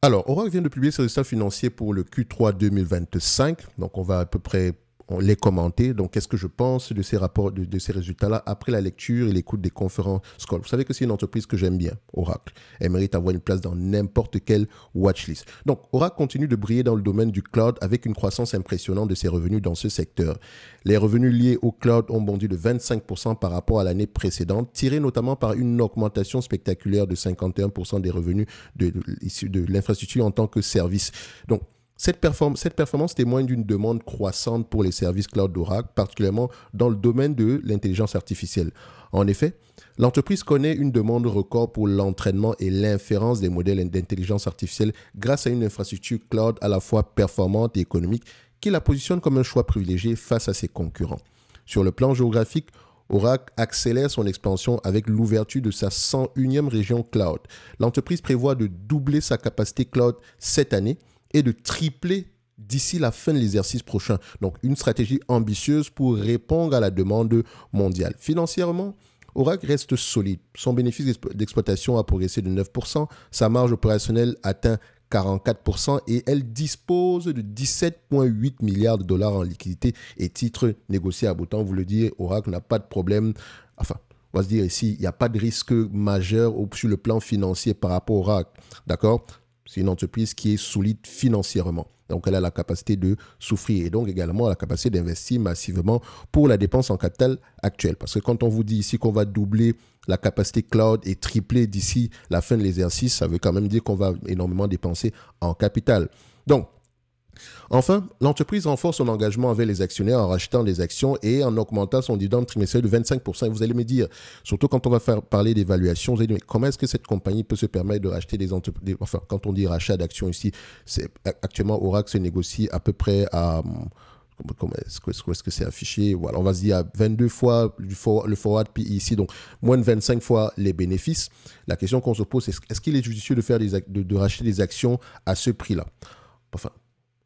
Alors, Oracle vient de publier ses résultats financiers pour le Q3 2025. Donc, on va à peu près les commenter. Donc, qu'est-ce que je pense de ces rapports, de ces résultats-là après la lecture et l'écoute des conférences Call. Vous savez que c'est une entreprise que j'aime bien, Oracle. Elle mérite d'avoir une place dans n'importe quelle watchlist. Donc, Oracle continue de briller dans le domaine du cloud avec une croissance impressionnante de ses revenus dans ce secteur. Les revenus liés au cloud ont bondi de 25% par rapport à l'année précédente, tirés notamment par une augmentation spectaculaire de 51% des revenus issus de l'infrastructure en tant que service. Donc, cette performance témoigne d'une demande croissante pour les services cloud d'Oracle, particulièrement dans le domaine de l'intelligence artificielle. En effet, l'entreprise connaît une demande record pour l'entraînement et l'inférence des modèles d'intelligence artificielle grâce à une infrastructure cloud à la fois performante et économique qui la positionne comme un choix privilégié face à ses concurrents. Sur le plan géographique, Oracle accélère son expansion avec l'ouverture de sa 101e région cloud. L'entreprise prévoit de doubler sa capacité cloud cette année et de tripler d'ici la fin de l'exercice prochain. Donc, une stratégie ambitieuse pour répondre à la demande mondiale. Financièrement, Oracle reste solide. Son bénéfice d'exploitation a progressé de 9%, sa marge opérationnelle atteint 44% et elle dispose de 17,8 milliards de dollars en liquidités et titres négociables. Autant vous le dire, Oracle n'a pas de problème. Enfin, on va se dire ici, il n'y a pas de risque majeur sur le plan financier par rapport à Oracle. D'accord ? C'est une entreprise qui est solide financièrement. Donc, elle a la capacité de souffrir et donc également la capacité d'investir massivement pour la dépense en capital actuelle. Parce que quand on vous dit ici qu'on va doubler la capacité cloud et tripler d'ici la fin de l'exercice, ça veut quand même dire qu'on va énormément dépenser en capital. Donc, enfin, l'entreprise renforce son engagement avec les actionnaires en rachetant des actions et en augmentant son dividende trimestriel de 25%. Et vous allez me dire, surtout quand on va parler d'évaluation, vous allez me dire, comment est-ce que cette compagnie peut se permettre de racheter des entreprises? Enfin, quand on dit rachat d'actions ici, actuellement, Oracle se négocie à peu près à... Comment est-ce que c'est affiché? Voilà, on va se dire à 22 fois le forward PE ici, donc moins de 25 fois les bénéfices. La question qu'on se pose, c'est est-ce qu'il est judicieux de racheter des actions à ce prix-là? Enfin,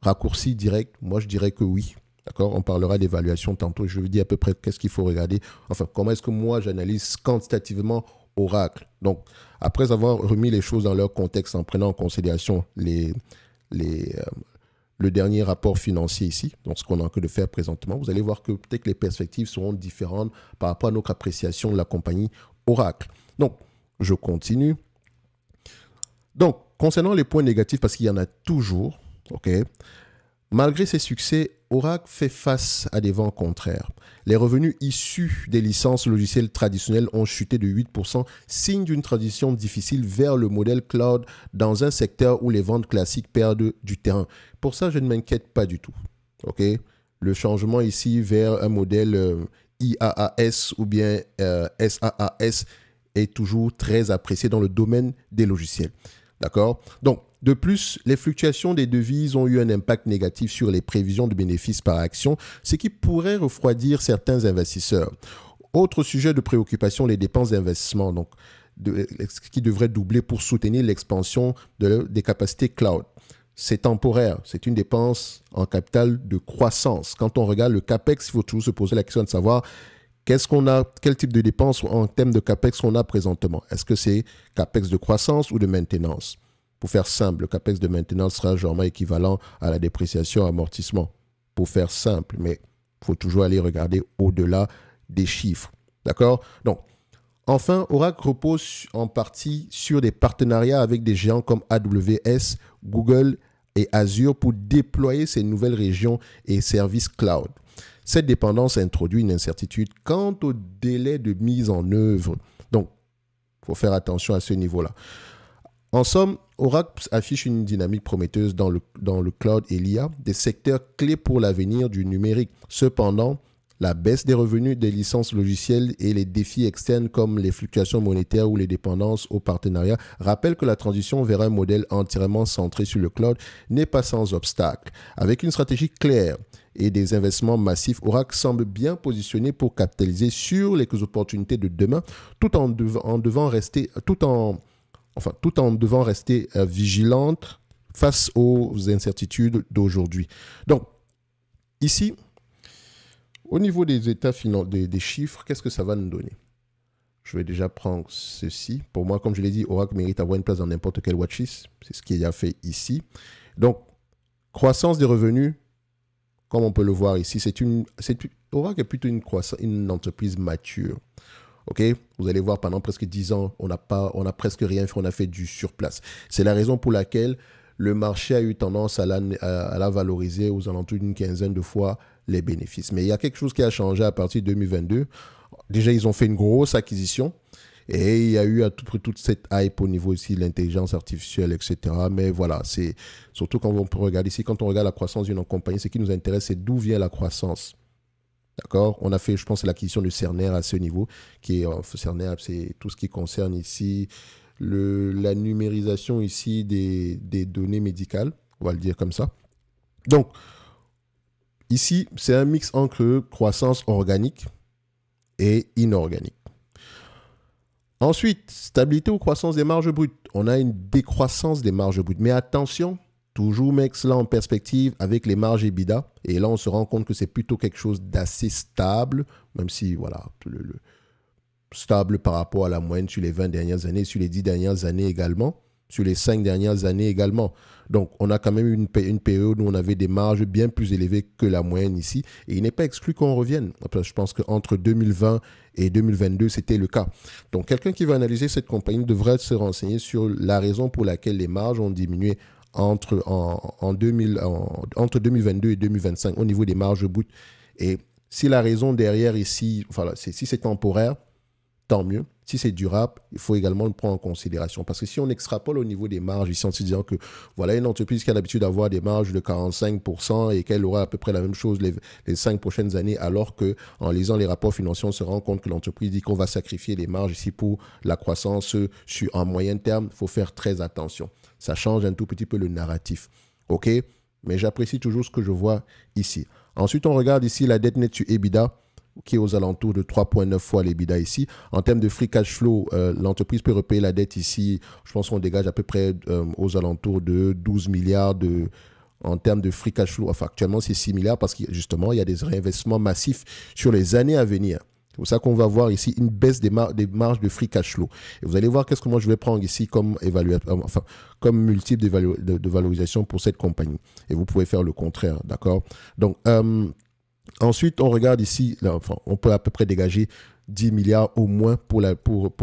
raccourci direct, moi je dirais que oui. D'accord? On parlera d'évaluation tantôt. Je vous dis à peu près qu'est-ce qu'il faut regarder. Enfin, comment est-ce que moi j'analyse quantitativement Oracle. Donc, après avoir remis les choses dans leur contexte en prenant en considération le dernier rapport financier ici, donc ce qu'on est en train de faire présentement, vous allez voir que peut-être que les perspectives seront différentes par rapport à notre appréciation de la compagnie Oracle. Donc, je continue. Donc, concernant les points négatifs, parce qu'il y en a toujours, ok, malgré ses succès, Oracle fait face à des vents contraires. Les revenus issus des licences logicielles traditionnelles ont chuté de 8%, signe d'une transition difficile vers le modèle cloud dans un secteur où les ventes classiques perdent du terrain. Pour ça, je ne m'inquiète pas du tout. Okay? Le changement ici vers un modèle IaaS ou bien SaaS est toujours très apprécié dans le domaine des logiciels. D'accord? Donc, de plus, les fluctuations des devises ont eu un impact négatif sur les prévisions de bénéfices par action, ce qui pourrait refroidir certains investisseurs. Autre sujet de préoccupation, les dépenses d'investissement, donc, qui devraient doubler pour soutenir l'expansion des capacités cloud. C'est temporaire, c'est une dépense en capital de croissance. Quand on regarde le CAPEX, il faut toujours se poser la question de savoir quel type de dépenses en termes de CAPEX on a présentement. Est-ce que c'est CAPEX de croissance ou de maintenance? Pour faire simple, le CAPEX de maintenance sera généralement équivalent à la dépréciation amortissement. Pour faire simple, mais il faut toujours aller regarder au-delà des chiffres. D'accord? Donc, enfin, Oracle repose en partie sur des partenariats avec des géants comme AWS, Google et Azure pour déployer ces nouvelles régions et services cloud. Cette dépendance introduit une incertitude quant au délai de mise en œuvre. Donc, il faut faire attention à ce niveau-là. En somme, Oracle affiche une dynamique prometteuse dans le cloud et l'IA, des secteurs clés pour l'avenir du numérique. Cependant, la baisse des revenus des licences logicielles et les défis externes comme les fluctuations monétaires ou les dépendances aux partenariats rappellent que la transition vers un modèle entièrement centré sur le cloud n'est pas sans obstacle. Avec une stratégie claire et des investissements massifs, Oracle semble bien positionné pour capitaliser sur les opportunités de demain tout en devant rester vigilante face aux incertitudes d'aujourd'hui. Donc, ici, au niveau des états des chiffres, qu'est-ce que ça va nous donner? Je vais déjà prendre ceci. Pour moi, comme je l'ai dit, Oracle mérite d'avoir une place dans n'importe quel watchlist. C'est ce qu'il y a fait ici. Donc, croissance des revenus, comme on peut le voir ici, Oracle est plutôt une entreprise mature. Ok, vous allez voir, pendant presque 10 ans, on a presque rien fait, on a fait du surplace. C'est la raison pour laquelle le marché a eu tendance à la valoriser aux alentours d'une quinzaine de fois les bénéfices. Mais il y a quelque chose qui a changé à partir de 2022. Déjà, ils ont fait une grosse acquisition et il y a eu à tout prix toute cette hype au niveau aussi de l'intelligence artificielle, etc. Mais voilà, c'est surtout quand on peut regarder ici, quand on regarde la croissance d'une compagnie, ce qui nous intéresse, c'est d'où vient la croissance. D'accord? On a fait, je pense, l'acquisition de Cerner à ce niveau, qui est Cerner, c'est tout ce qui concerne ici la numérisation ici des données médicales, on va le dire comme ça. Donc, ici, c'est un mix entre croissance organique et inorganique. Ensuite, stabilité ou croissance des marges brutes. On a une décroissance des marges brutes. Mais attention, toujours mettre cela en perspective avec les marges EBITDA. Et là, on se rend compte que c'est plutôt quelque chose d'assez stable, même si, voilà, stable par rapport à la moyenne sur les 20 dernières années, sur les 10 dernières années également, sur les 5 dernières années également. Donc, on a quand même une période où on avait des marges bien plus élevées que la moyenne ici. Et il n'est pas exclu qu'on revienne. Je pense qu'entre 2020 et 2022, c'était le cas. Donc, quelqu'un qui va analyser cette compagnie devrait se renseigner sur la raison pour laquelle les marges ont diminué entre 2022 et 2025 au niveau des marges brutes. Et si la raison derrière ici, voilà, si c'est temporaire, tant mieux. Si c'est durable, il faut également le prendre en considération. Parce que si on extrapole au niveau des marges, ici en se disant que voilà une entreprise qui a l'habitude d'avoir des marges de 45% et qu'elle aura à peu près la même chose les 5 prochaines années, alors qu'en lisant les rapports financiers, on se rend compte que l'entreprise dit qu'on va sacrifier les marges ici pour la croissance en moyen terme, il faut faire très attention. Ça change un tout petit peu le narratif. OK? Mais j'apprécie toujours ce que je vois ici. Ensuite, on regarde ici la dette nette sur EBITDA, qui est aux alentours de 3,9 fois l'EBITDA ici. En termes de free cash flow, l'entreprise peut repayer la dette ici. Je pense qu'on dégage à peu près aux alentours de 12 milliards en termes de free cash flow. Enfin, actuellement, c'est 6 milliards parce que justement, il y a des réinvestissements massifs sur les années à venir. C'est pour ça qu'on va voir ici une baisse des marges de free cash flow. Et vous allez voir qu'est-ce que moi je vais prendre ici comme multiple de valorisation pour cette compagnie. Et vous pouvez faire le contraire, d'accord? Donc, ensuite, on regarde ici, là, enfin, on peut à peu près dégager 10 milliards au moins pour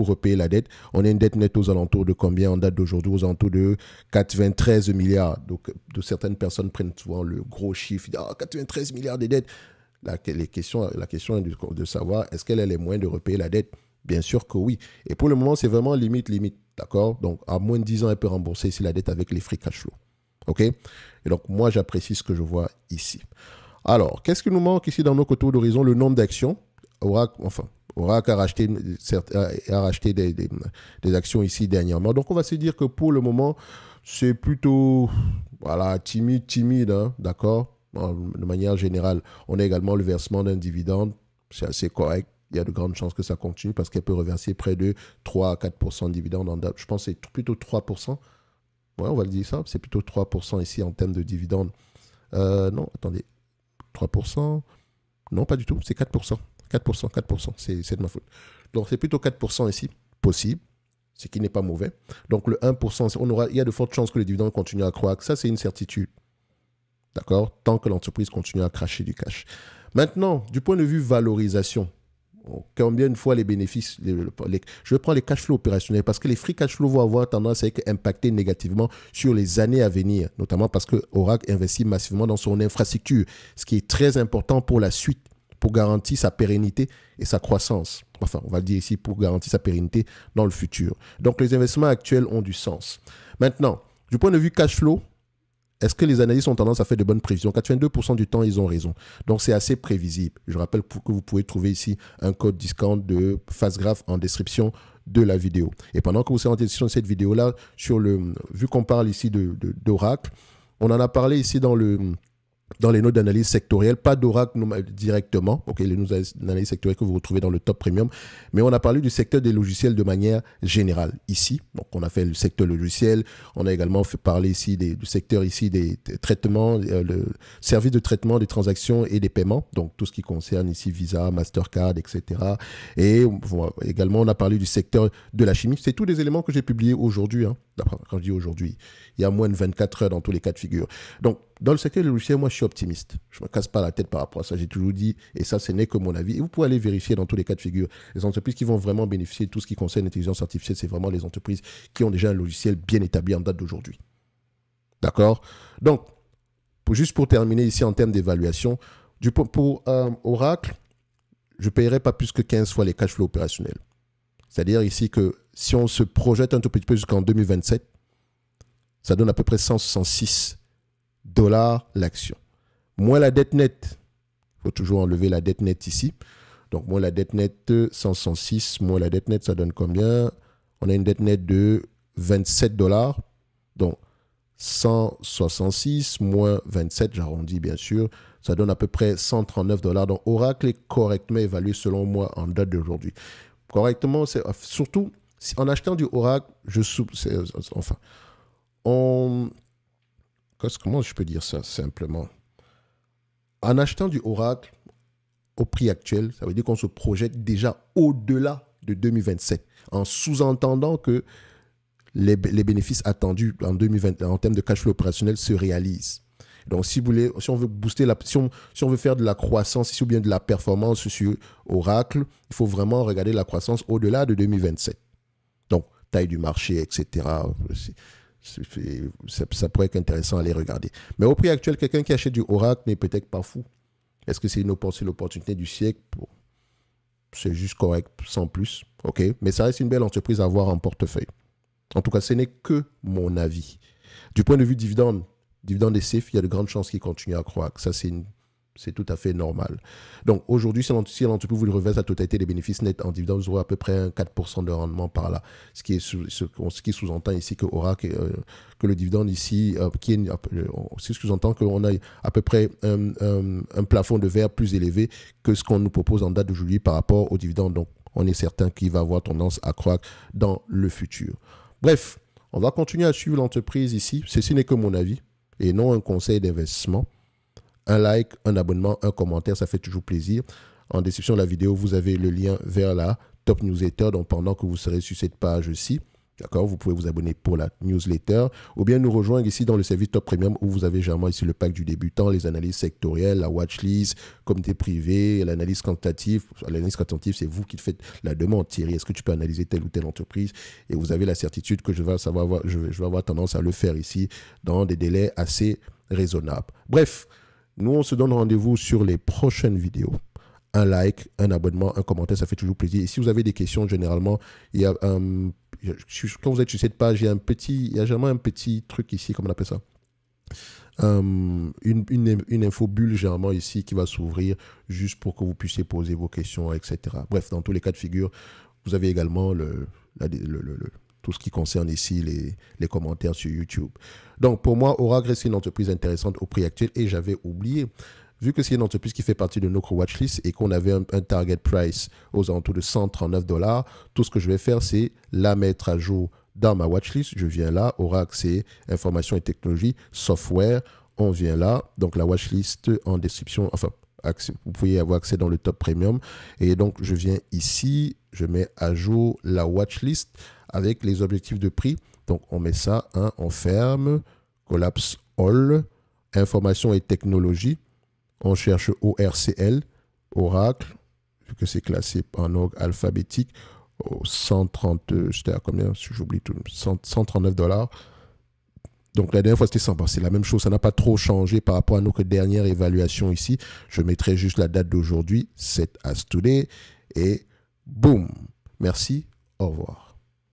repayer la dette. On a une dette nette aux alentours de combien en date d'aujourd'hui? Aux alentours de 93 milliards. Donc, certaines personnes prennent souvent le gros chiffre. Ils disent, 93 milliards de dettes. La question est de savoir, est-ce qu'elle a les moyens de repayer la dette? Bien sûr que oui. Et pour le moment, c'est vraiment limite. D'accord? Donc, à moins de 10 ans, elle peut rembourser ici la dette avec les free cash flow. OK? Et donc, moi, j'apprécie ce que je vois ici. Alors, qu'est-ce qui nous manque ici dans nos côtés d'horizon? Le nombre d'actions. Oracle a racheté des actions ici dernièrement. Donc, on va se dire que pour le moment, c'est plutôt timide, hein, d'accord? De manière générale, on a également le versement d'un dividende. C'est assez correct. Il y a de grandes chances que ça continue parce qu'elle peut reverser près de 3 à 4% de dividendes. Je pense que c'est plutôt 3%. Ouais, on va le dire ça. C'est plutôt 3% ici en termes de dividendes. Non, attendez. 3%? Non, pas du tout. C'est 4%. 4%. C'est de ma faute. Donc, c'est plutôt 4% ici, possible, ce qui n'est pas mauvais. Donc, le 1%, il y a de fortes chances que le dividende continue à croître. Ça, c'est une certitude. D'accord? Tant que l'entreprise continue à cracher du cash. Maintenant, du point de vue valorisation, combien de fois les bénéfices, je prends les cash flows opérationnels parce que les free cash flows vont avoir tendance à être impactés négativement sur les années à venir, notamment parce que Oracle investit massivement dans son infrastructure, ce qui est très important pour la suite, pour garantir sa pérennité et sa croissance. Enfin, on va le dire ici, pour garantir sa pérennité dans le futur. Donc, les investissements actuels ont du sens. Maintenant, du point de vue cash flow, est-ce que les analystes ont tendance à faire de bonnes prévisions? 82% du temps, ils ont raison. Donc, c'est assez prévisible. Je rappelle que vous pouvez trouver ici un code discount de Fastgraph en description de la vidéo. Et pendant que vous êtes en description de cette vidéo-là, vu qu'on parle ici d'Oracle, on en a parlé ici dans dans les notes d'analyse sectorielle, pas d'Oracle directement, ok, les notes d'analyse sectorielle que vous retrouvez dans le top premium, mais on a parlé du secteur des logiciels de manière générale ici. Donc, on a fait le secteur logiciel, on a également fait parler ici du secteur ici des traitements, le service de traitement des transactions et des paiements, donc tout ce qui concerne ici Visa, Mastercard, etc. Et également, on a parlé du secteur de la chimie. C'est tous des éléments que j'ai publiés aujourd'hui, hein. Quand je dis aujourd'hui, il y a moins de 24 heures dans tous les cas de figure. Donc, dans le secteur des logiciels, moi, je suis optimiste. Je ne me casse pas la tête par rapport à ça. J'ai toujours dit, et ça, ce n'est que mon avis. Et vous pouvez aller vérifier dans tous les cas de figure. Les entreprises qui vont vraiment bénéficier de tout ce qui concerne l'intelligence artificielle, c'est vraiment les entreprises qui ont déjà un logiciel bien établi en date d'aujourd'hui. D'accord? Donc, juste pour terminer ici en termes d'évaluation, pour Oracle, je ne paierai pas plus que 15 fois les cash flows opérationnels. C'est-à-dire ici que si on se projette un tout petit peu jusqu'en 2027, ça donne à peu près 166 $ l'action. Moins la dette nette, il faut toujours enlever la dette nette ici. Donc, moins la dette nette, 166, moins la dette nette, ça donne combien? On a une dette nette de 27 $. Donc, 166 moins 27, j'arrondis bien sûr, ça donne à peu près 139 $. Donc, Oracle est correctement évalué selon moi en date d'aujourd'hui. Correctement, c'est surtout en achetant du Oracle, comment je peux dire ça simplement? En achetant du Oracle au prix actuel, ça veut dire qu'on se projette déjà au-delà de 2027, en sous-entendant que les bénéfices attendus en 2020 en termes de cash flow opérationnel se réalisent. Donc, si on veut booster si on veut faire de la croissance ou bien de la performance sur Oracle, il faut vraiment regarder la croissance au-delà de 2027. Donc, taille du marché, etc. Ça pourrait être intéressant à les regarder. Mais au prix actuel, quelqu'un qui achète du Oracle n'est peut-être pas fou. Est-ce que c'est l'opportunité du siècle? C'est juste correct, sans plus. OK? Mais ça reste une belle entreprise à avoir en portefeuille. En tout cas, ce n'est que mon avis. Du point de vue dividende est safe, il y a de grandes chances qu'il continue à croître. Ça, c'est tout à fait normal. Donc, aujourd'hui, si l'entreprise vous reverse la totalité des bénéfices nets en dividende, vous aurez à peu près un 4% de rendement par là. Ce qui sous-entend ici que que le dividende ici, c'est ce que j'entends qu'on a à peu près un plafond de verre plus élevé que ce qu'on nous propose en date d'aujourd'hui par rapport au dividende. Donc, on est certain qu'il va avoir tendance à croître dans le futur. Bref, on va continuer à suivre l'entreprise ici. Ceci n'est que mon avis et non un conseil d'investissement. Un like, un abonnement, un commentaire, ça fait toujours plaisir. En description de la vidéo, vous avez le lien vers la top newsletter. Donc, pendant que vous serez sur cette page-ci, d'accord, vous pouvez vous abonner pour la newsletter ou bien nous rejoindre ici dans le service top premium où vous avez généralement ici le pack du débutant, les analyses sectorielles, la watchlist, comité privé, l'analyse quantitative. L'analyse quantitative, c'est vous qui faites la demande. Thierry, est-ce que tu peux analyser telle ou telle entreprise? Et vous avez la certitude que je vais avoir tendance à le faire ici dans des délais assez raisonnables. Bref, nous, on se donne rendez-vous sur les prochaines vidéos. Un like, un abonnement, un commentaire, ça fait toujours plaisir. Et si vous avez des questions, généralement, il y a quand vous êtes sur cette page, il y a généralement un petit truc ici, comment on appelle ça? Une info bulle généralement ici qui va s'ouvrir juste pour que vous puissiez poser vos questions, etc. Bref, dans tous les cas de figure, vous avez également tout ce qui concerne ici les commentaires sur YouTube. Donc, pour moi, Oracle, c'est une entreprise intéressante au prix actuel et j'avais oublié, vu que c'est une entreprise qui fait partie de notre watchlist et qu'on avait un target price aux alentours de 139 $, tout ce que je vais faire, c'est la mettre à jour dans ma watchlist. Je viens là, Oracle, c'est information et technologie, software, on vient là. Donc, la watchlist en description, enfin, vous pouvez avoir accès dans le top premium. Et donc, je viens ici, je mets à jour la watchlist avec les objectifs de prix. Donc, on met ça, hein, on ferme, collapse all, information et technologie. On cherche ORCL, Oracle, vu que c'est classé en ordre alphabétique, 130, j'étais à combien? J'oublie tout, 139 $. Donc, la dernière fois, c'était 100. C'est la même chose. Ça n'a pas trop changé par rapport à notre dernière évaluation ici. Je mettrai juste la date d'aujourd'hui, 7 as today. Et boum. Merci. Au revoir.